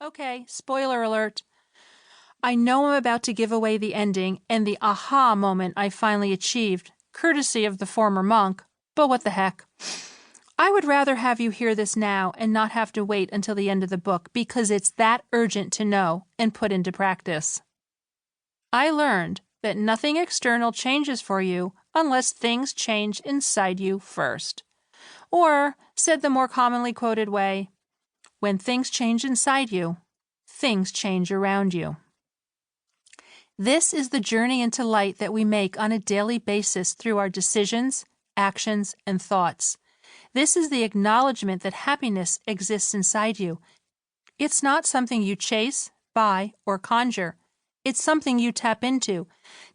Okay, spoiler alert. I know I'm about to give away the ending and the aha moment I finally achieved, courtesy of the former monk, but what the heck. I would rather have you hear this now and not have to wait until the end of the book because it's that urgent to know and put into practice. I learned that nothing external changes for you unless things change inside you first. Or, said the more commonly quoted way, when things change inside you, things change around you. This is the journey into light that we make on a daily basis through our decisions, actions, and thoughts. This is the acknowledgement that happiness exists inside you. It's not something you chase, buy, or conjure. It's something you tap into,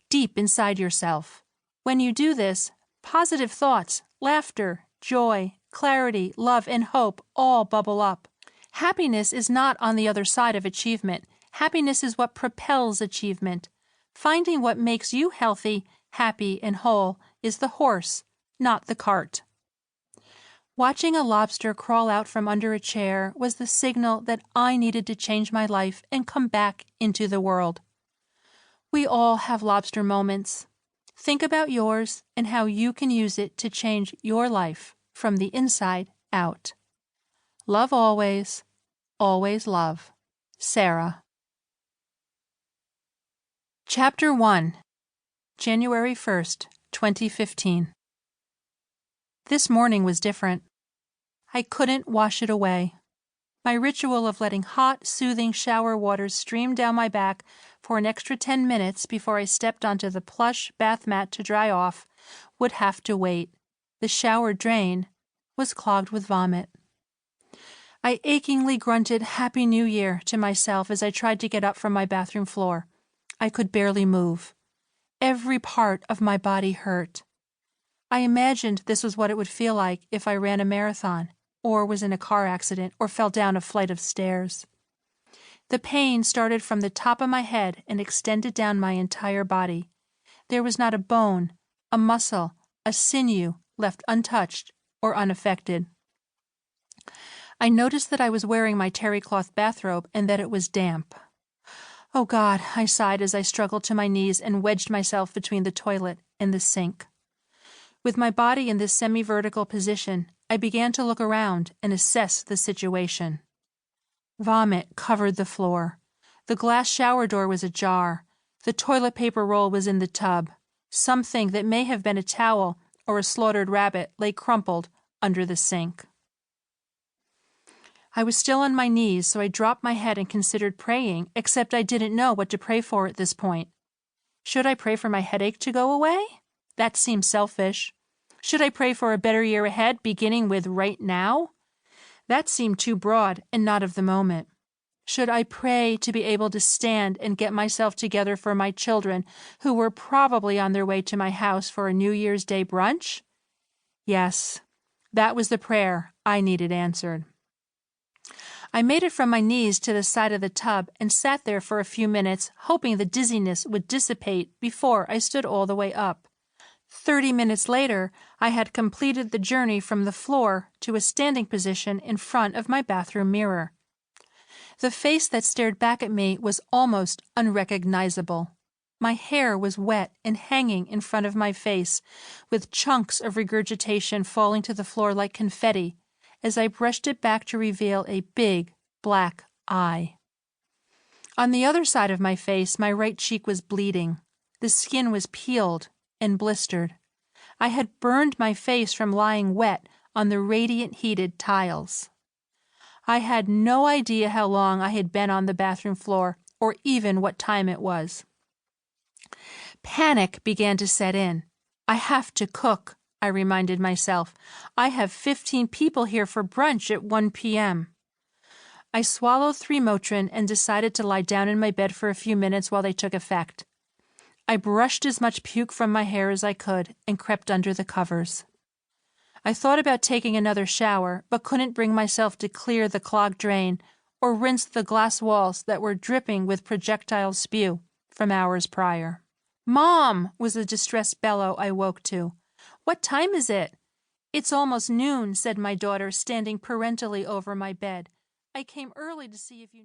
deep inside yourself. When you do this, positive thoughts, laughter, joy, clarity, love, and hope all bubble up. Happiness is not on the other side of achievement. Happiness is what propels achievement. Finding what makes you healthy, happy, and whole is the horse, not the cart. Watching a lobster crawl out from under a chair was the signal that I needed to change my life and come back into the world. We all have lobster moments. Think about yours and how you can use it to change your life from the inside out. Love always, always love. Sara. Chapter 1, January 1st, 2015. This morning was different. I couldn't wash it away. My ritual of letting hot, soothing shower water stream down my back for an extra 10 minutes before I stepped onto the plush bath mat to dry off would have to wait. The shower drain was clogged with vomit. I achingly grunted Happy New Year to myself as I tried to get up from my bathroom floor. I could barely move. Every part of my body hurt. I imagined this was what it would feel like if I ran a marathon, or was in a car accident, or fell down a flight of stairs. The pain started from the top of my head and extended down my entire body. There was not a bone, a muscle, a sinew left untouched or unaffected. I noticed that I was wearing my terry cloth bathrobe and that it was damp. Oh God, I sighed as I struggled to my knees and wedged myself between the toilet and the sink. With my body in this semi-vertical position, I began to look around and assess the situation. Vomit covered the floor. The glass shower door was ajar. The toilet paper roll was in the tub. Something that may have been a towel or a slaughtered rabbit lay crumpled under the sink. I was still on my knees, so I dropped my head and considered praying, except I didn't know what to pray for at this point. Should I pray for my headache to go away? That seems selfish. Should I pray for a better year ahead, beginning with right now? That seemed too broad and not of the moment. Should I pray to be able to stand and get myself together for my children, who were probably on their way to my house for a New Year's Day brunch? Yes, that was the prayer I needed answered. I made it from my knees to the side of the tub and sat there for a few minutes, hoping the dizziness would dissipate before I stood all the way up. 30 minutes later, I had completed the journey from the floor to a standing position in front of my bathroom mirror. The face that stared back at me was almost unrecognizable. My hair was wet and hanging in front of my face, with chunks of regurgitation falling to the floor like confetti, as I brushed it back to reveal a big, black eye. On the other side of my face, my right cheek was bleeding. The skin was peeled and blistered. I had burned my face from lying wet on the radiant heated tiles. I had no idea how long I had been on the bathroom floor, or even what time it was. Panic began to set in. I have to cook, I reminded myself. I have 15 people here for brunch at 1 p.m. I swallowed 3 Motrin and decided to lie down in my bed for a few minutes while they took effect. I brushed as much puke from my hair as I could and crept under the covers. I thought about taking another shower, but couldn't bring myself to clear the clogged drain or rinse the glass walls that were dripping with projectile spew from hours prior. "Mom!" was the distressed bellow I woke to. "What time is it?" "It's almost noon," said my daughter, standing parentally over my bed. "I came early to see if you need..."